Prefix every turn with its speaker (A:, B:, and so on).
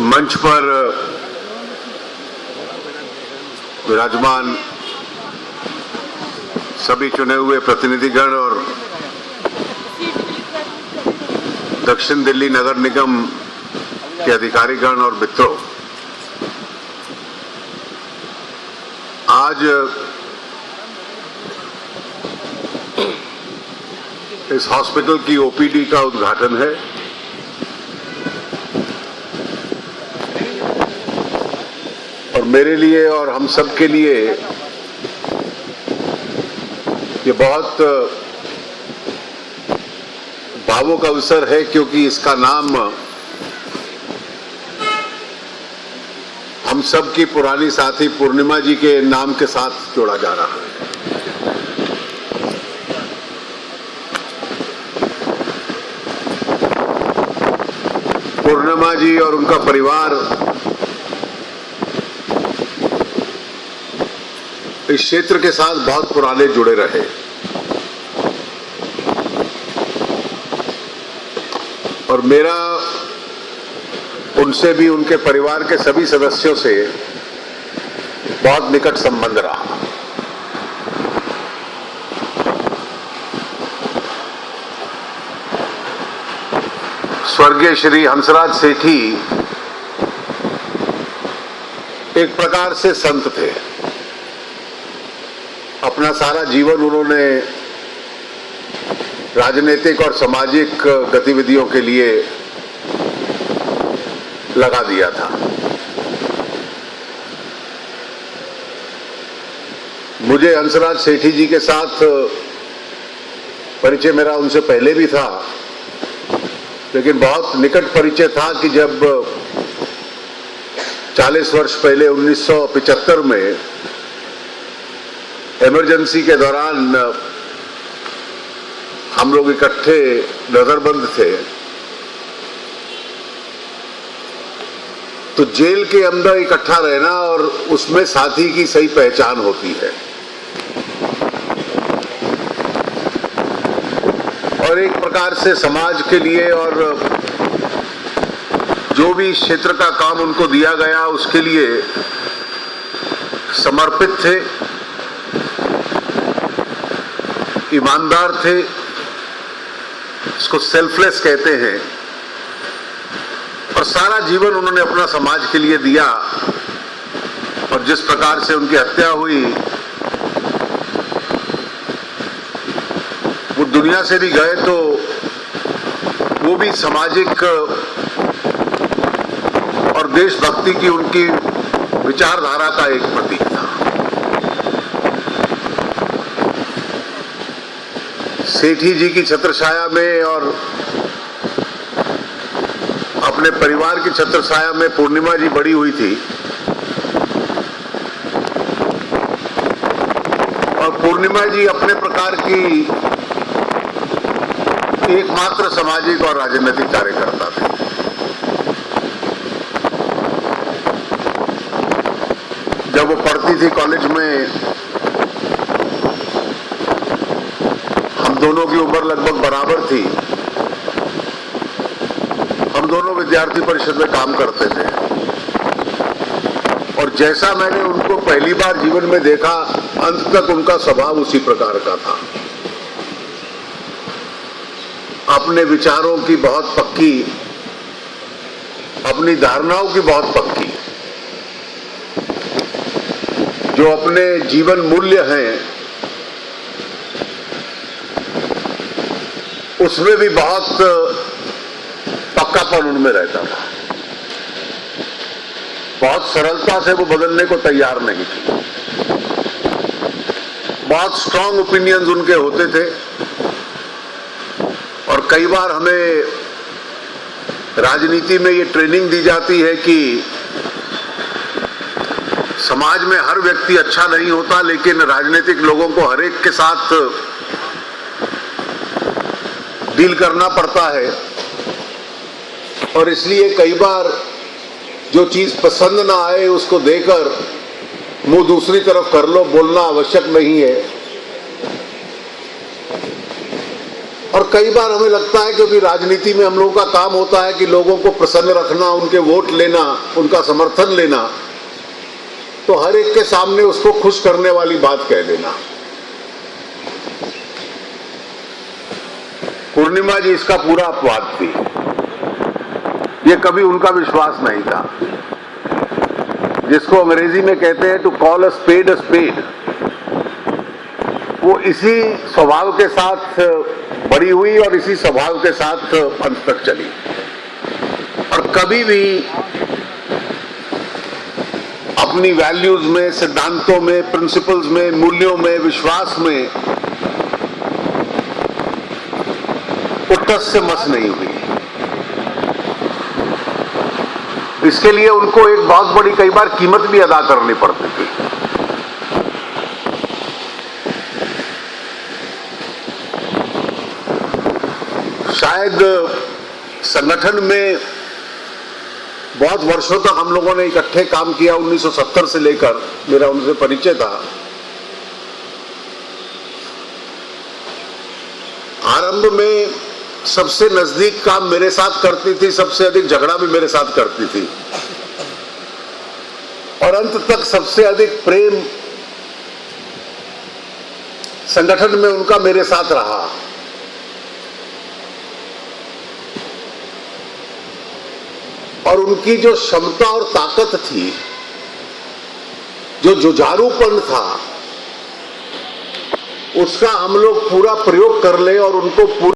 A: मंच पर विराजमान सभी चुने हुए प्रतिनिधिगण और दक्षिण दिल्ली नगर निगम के अधिकारीगण और मित्रों, आज इस हॉस्पिटल की ओपीडी का उद्घाटन है। और मेरे लिए और हम सब के लिए ये बहुत भावुक अवसर है, क्योंकि इसका नाम हम सब की पुरानी साथी पूर्णिमा जी के नाम के साथ जोड़ा जा रहा है। पूर्णिमा जी और उनका परिवार इस क्षेत्र के साथ बहुत पुराने जुड़े रहे और मेरा उनसे भी, उनके परिवार के सभी सदस्यों से बहुत निकट संबंध रहा। स्वर्गीय श्री हंसराज सेठी एक प्रकार से संत थे। अपना सारा जीवन उन्होंने राजनीतिक और सामाजिक गतिविधियों के लिए लगा दिया था। मुझे हंसराज सेठी जी के साथ परिचय मेरा उनसे पहले भी था, लेकिन बहुत निकट परिचय था कि जब 40 वर्ष पहले 1975 में इमरजेंसी के दौरान हम लोग इकट्ठे नजरबंद थे, तो जेल के अंदर इकट्ठा रहना और उसमें साथी की सही पहचान होती है। और एक प्रकार से समाज के लिए और जो भी क्षेत्र का काम उनको दिया गया उसके लिए समर्पित थे, ईमानदार थे, इसको सेल्फलेस कहते हैं। और सारा जीवन उन्होंने अपना समाज के लिए दिया। और जिस प्रकार से उनकी हत्या हुई, वो दुनिया से भी गए तो वो भी सामाजिक और देशभक्ति की उनकी विचारधारा का एक प्रतीक था। सेठी जी की छत्रछाया में और अपने परिवार की छत्रछाया में पूर्णिमा जी बड़ी हुई थी। और पूर्णिमा जी अपने प्रकार की एकमात्र सामाजिक और राजनीतिक कार्यकर्ता थे। जब वो पढ़ती थी कॉलेज में, हम दोनों की उम्र लगभग बराबर थी। हम दोनों विद्यार्थी परिषद में काम करते थे। और जैसा मैंने उनको पहली बार जीवन में देखा, अंत तक उनका स्वभाव उसी प्रकार का था। अपने विचारों की बहुत पक्की, अपनी धारणाओं की बहुत पक्की, जो अपने जीवन मूल्य हैं उसमें भी बहुत पक्कापन उनमें रहता था। बहुत सरलता से वो बदलने को तैयार नहीं थी। बहुत स्ट्रांग ओपिनियंस उनके होते थे। और कई बार हमें राजनीति में ये ट्रेनिंग दी जाती है कि समाज में हर व्यक्ति अच्छा नहीं होता, लेकिन राजनीतिक लोगों को हर एक के साथ डील करना पड़ता है। और इसलिए कई बार जो चीज पसंद ना आए उसको देकर मुंह दूसरी तरफ कर लो, बोलना आवश्यक नहीं है। और कई बार हमें लगता है क्योंकि राजनीति में हम लोगों का काम होता है कि लोगों को प्रसन्न रखना, उनके वोट लेना, उनका समर्थन लेना, तो हर एक के सामने उसको खुश करने वाली बात कह देना। पूर्णिमा जी इसका पूरा अपवाद थी। ये कभी उनका विश्वास नहीं था, जिसको अंग्रेजी में कहते हैं टू कॉल अ स्पेड, वो इसी स्वभाव के साथ बड़ी हुई और इसी स्वभाव के साथ अंत तक चली। और कभी भी अपनी वैल्यूज में, सिद्धांतों में, प्रिंसिपल्स में, मूल्यों में, विश्वास में उतस से मस नहीं हुई। इसके लिए उनको एक बहुत बड़ी कई बार कीमत भी अदा करनी पड़ती थी। शायद संगठन में बहुत वर्षों तक हम लोगों ने इकट्ठे काम किया, 1970 से लेकर मेरा उनसे परिचय था। आरंभ में सबसे नजदीक काम मेरे साथ करती थी, सबसे अधिक झगड़ा भी मेरे साथ करती थी, और अंत तक सबसे अधिक प्रेम संगठन में उनका मेरे साथ रहा। और उनकी जो क्षमता और ताकत थी, जो जुझारूपन था, उसका हम लोग पूरा प्रयोग कर ले और उनको